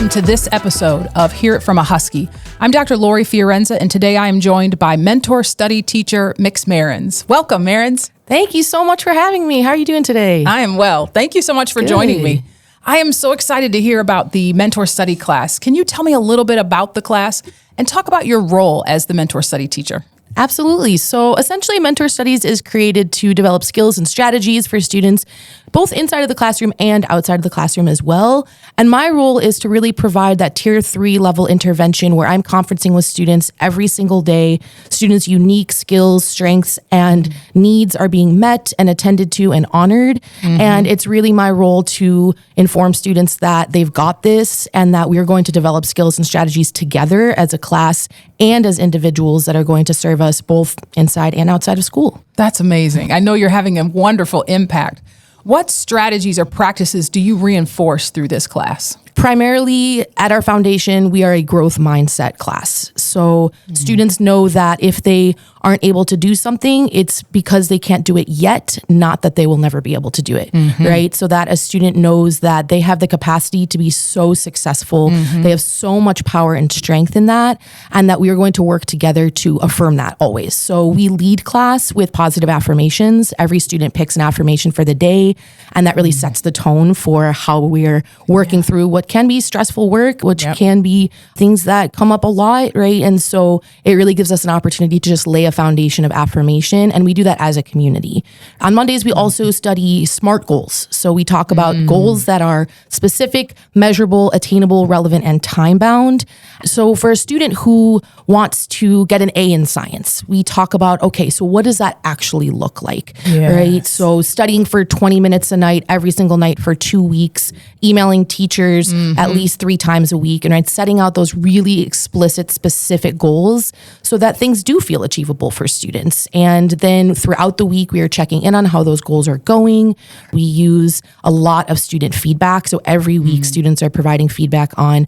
Welcome to this episode of Hear It From a Huskie. I'm Dr. Laurie Fiorenza, and today I am joined by mentor study teacher Mix Marens. Welcome, Marens. Thank you so much for having me. How are you doing today? I am well. Thank you so much for joining me. I am so excited to hear about the mentor study class. Can you tell me a little bit about the class and talk about your role as the mentor study teacher? Absolutely. So essentially, Mentor Studies is created to develop skills and strategies for students, both inside of the classroom and outside of the classroom as well. And my role is to really provide that tier 3 level intervention where I'm conferencing with students every single day. Students' unique skills, strengths, and needs are being met and attended to and honored. And it's really my role to inform students that they've got this and that we're going to develop skills and strategies together as a class and as individuals that are going to serve us both inside and outside of school. That's amazing. I know you're having a wonderful impact. What strategies or practices do you reinforce through this class? Primarily at our foundation, we are a growth mindset class. So students know that if they aren't able to do something, it's because they can't do it yet, not that they will never be able to do it, right? So that a student knows that they have the capacity to be so successful, they have so much power and strength in that, and that we are going to work together to affirm that always. So we lead class with positive affirmations. Every student picks an affirmation for the day, and that really sets the tone for how we're working through what can be stressful work, which can be things that come up a lot, right? And so it really gives us an opportunity to just lay a foundation of affirmation, and we do that as a community. On Mondays, we also study SMART goals. So we talk about goals that are specific, measurable, attainable, relevant, and time-bound. So for a student who wants to get an A in science, we talk about, okay, so what does that actually look like, right? So studying for 20 minutes a night, every single night for 2 weeks, emailing teachers at least 3 times a week, and right, setting out those really explicit, specific goals so that things do feel achievable for students. And then throughout the week, we are checking in on how those goals are going. We use a lot of student feedback. So every week, students are providing feedback on,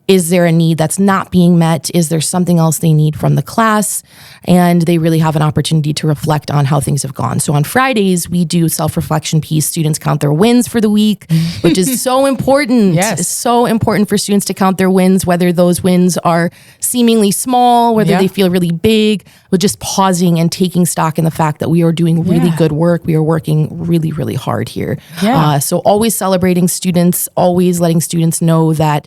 is there a need that's not being met? Is there something else they need from the class? And they really have an opportunity to reflect on how things have gone. So on Fridays, we do self-reflection piece. Students count their wins for the week, which is so important. It's so important for students to count their wins, whether those wins are seemingly small, whether they feel really big, but just pausing and taking stock in the fact that we are doing really good work. We are working really, really hard here. So always celebrating students, always letting students know that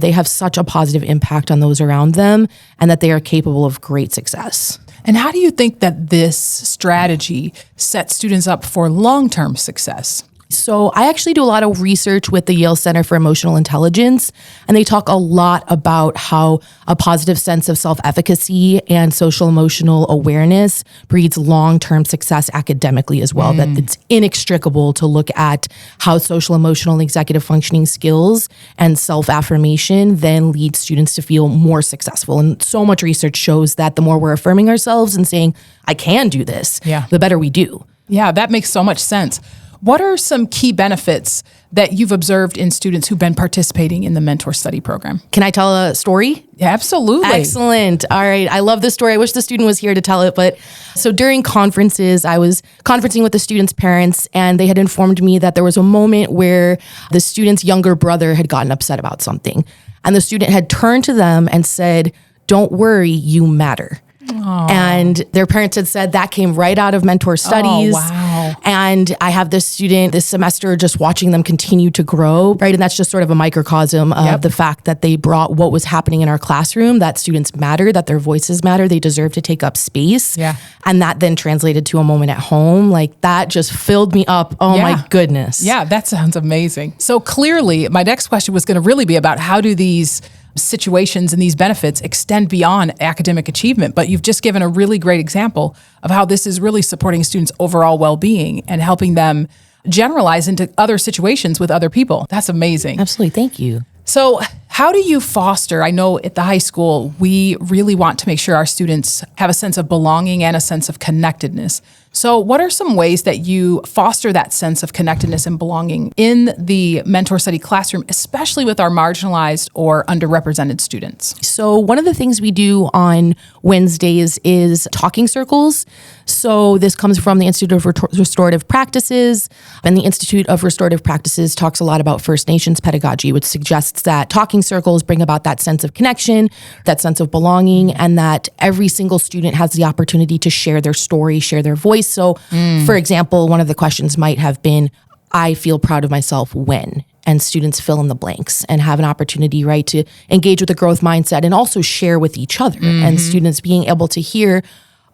they have such a positive impact on those around them and that they are capable of great success. And how do you think that this strategy sets students up for long-term success? So I actually do a lot of research with the Yale Center for Emotional Intelligence, and they talk a lot about how a positive sense of self-efficacy and social emotional awareness breeds long-term success academically as well, that it's inextricable to look at how social emotional and executive functioning skills and self-affirmation then lead students to feel more successful. And so much research shows that the more we're affirming ourselves and saying, I can do this, the better we do. Yeah, that makes so much sense. What are some key benefits that you've observed in students who've been participating in the mentor study program? Can I tell a story? Yeah, absolutely. Excellent. All right. I love this story. I wish the student was here to tell it. But so during conferences, I was conferencing with the students' parents, and they had informed me that there was a moment where the student's younger brother had gotten upset about something. And the student had turned to them and said, "Don't worry, you matter." Aww. And their parents had said that came right out of mentor studies. Oh, wow. And I have this student this semester just watching them continue to grow, right? And that's just sort of a microcosm of the fact that they brought what was happening in our classroom, that students matter, that their voices matter, they deserve to take up space. And that then translated to a moment at home. Like that just filled me up. Oh my goodness. Yeah, that sounds amazing. So clearly, my next question was going to really be about how do these situations and these benefits extend beyond academic achievement, but you've just given a really great example of how this is really supporting students' overall well-being and helping them generalize into other situations with other people. That's amazing. Absolutely. Thank you. So how do you foster, I know at the high school, we really want to make sure our students have a sense of belonging and a sense of connectedness. So what are some ways that you foster that sense of connectedness and belonging in the mentor study classroom, especially with our marginalized or underrepresented students? So one of the things we do on Wednesdays is talking circles. So this comes from the Institute of Restorative Practices, and the Institute of Restorative Practices talks a lot about First Nations pedagogy, which suggests that talking circles bring about that sense of connection, that sense of belonging, and that every single student has the opportunity to share their story, share their voice. So, for example, one of the questions might have been, I feel proud of myself when, and students fill in the blanks and have an opportunity, right, to engage with a growth mindset and also share with each other, and students being able to hear,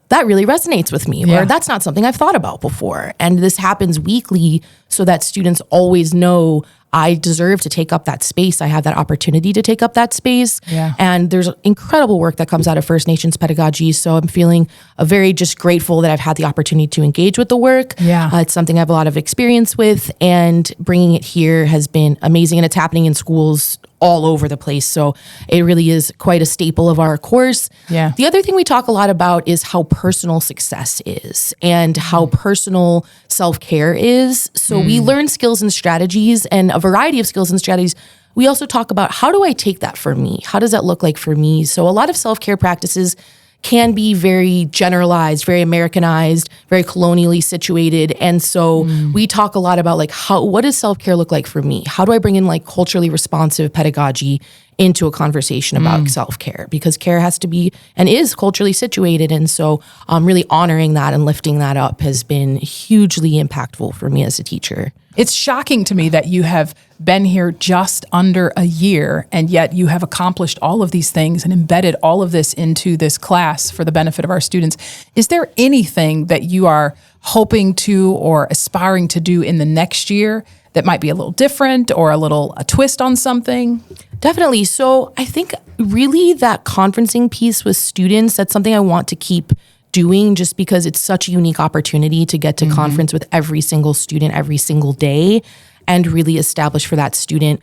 that really resonates with me, or that's not something I've thought about before. And this happens weekly so that students always know I deserve to take up that space. I have that opportunity to take up that space. Yeah. And there's incredible work that comes out of First Nations pedagogy. So I'm feeling very just grateful that I've had the opportunity to engage with the work. Yeah. It's something I have a lot of experience with, and bringing it here has been amazing. And it's happening in schools all over the place. So it really is quite a staple of our course. Yeah. The other thing we talk a lot about is how personal success is and how personal self-care is. So we learn skills and strategies, and a variety of skills and strategies. We also talk about, how do I take that for me? How does that look like for me? So a lot of self-care practices can be very generalized, very Americanized, very colonially situated. And so we talk a lot about like, what does self-care look like for me? How do I bring in like culturally responsive pedagogy into a conversation about self-care? Because care has to be and is culturally situated. And so really honoring that and lifting that up has been hugely impactful for me as a teacher. It's shocking to me that you have been here just under a year, and yet you have accomplished all of these things and embedded all of this into this class for the benefit of our students. Is there anything that you are hoping to or aspiring to do in the next year that might be a little different or a twist on something? Definitely. So I think really that conferencing piece with students, that's something I want to keep doing, just because it's such a unique opportunity to get to conference with every single student every single day and really establish for that student,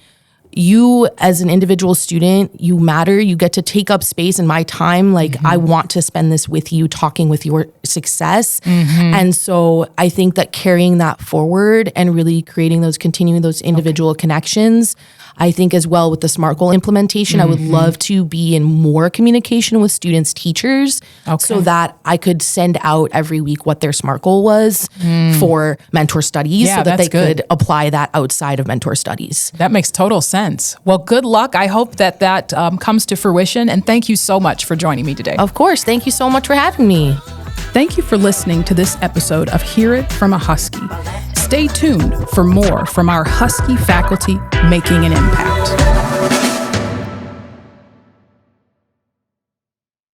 you as an individual student, you matter. You get to take up space in my time. Like I want to spend this with you, talking with your success. And so I think that carrying that forward and really continuing those individual connections, I think as well with the SMART goal implementation, I would love to be in more communication with students, teachers, so that I could send out every week what their SMART goal was for mentor studies, so that they could apply that outside of mentor studies. That makes total sense. Well, good luck. I hope that comes to fruition. And thank you so much for joining me today. Of course. Thank you so much for having me. Thank you for listening to this episode of Hear It from a Huskie. Stay tuned for more from our Huskie faculty making an impact.